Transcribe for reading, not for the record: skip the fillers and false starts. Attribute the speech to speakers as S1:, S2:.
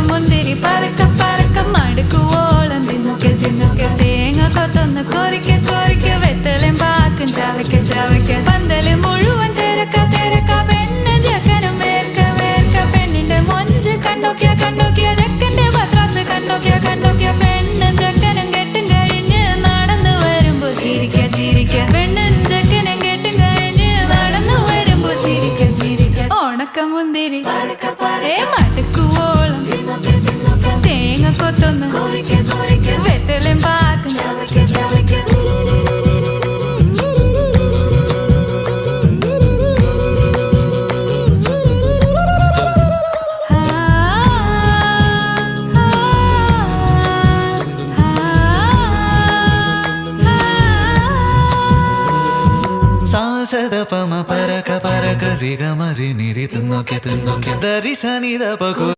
S1: മുന്തിരി പറക്ക പറക്ക മടുക്കുവോളം തിന്നൊക്കെ തിന്നൊക്കെ തേങ്ങ കൊത്തൊന്ന് കൊറിക്ക കൊറിക്ക വെത്തലും പാക്കും ചവയ്ക്ക ചവയ്ക്ക പന്തല് മുഴുവൻ തിരക്ക തിരക്ക പെണ്ണ് ചക്കനും വേർക്ക വേർക്ക പെണ്ണിന്റെ മൊഞ്ച് കണ്ടോക്കിയ കണ്ടോക്കിയ ചക്കന്റെ പത്രാസ് കണ്ടോക്കിയ കണ്ടോക്കിയ പെണ്ണും ചക്കനും കെട്ടും കഴിഞ്ഞ് നടന്നു വരുമ്പോ ചിരിക്ക ചിരിക്ക പെണ്ണും ചക്കനും കെട്ടും കഴിഞ്ഞ് നടന്നു വരുമ്പോ ചിരിക്ക ചിരിക്ക ഉണക്കമുന്തിരി മടുക്കുവോളം തേങ്ങ കൊത്തൊന്ന് വെത്തലും പാക്കും
S2: സാസദപമ പരക പരക രിഗമരി നിരി തിന്നൊക്കെ തിന്നൊക്കെ ദരി സനിദ പകു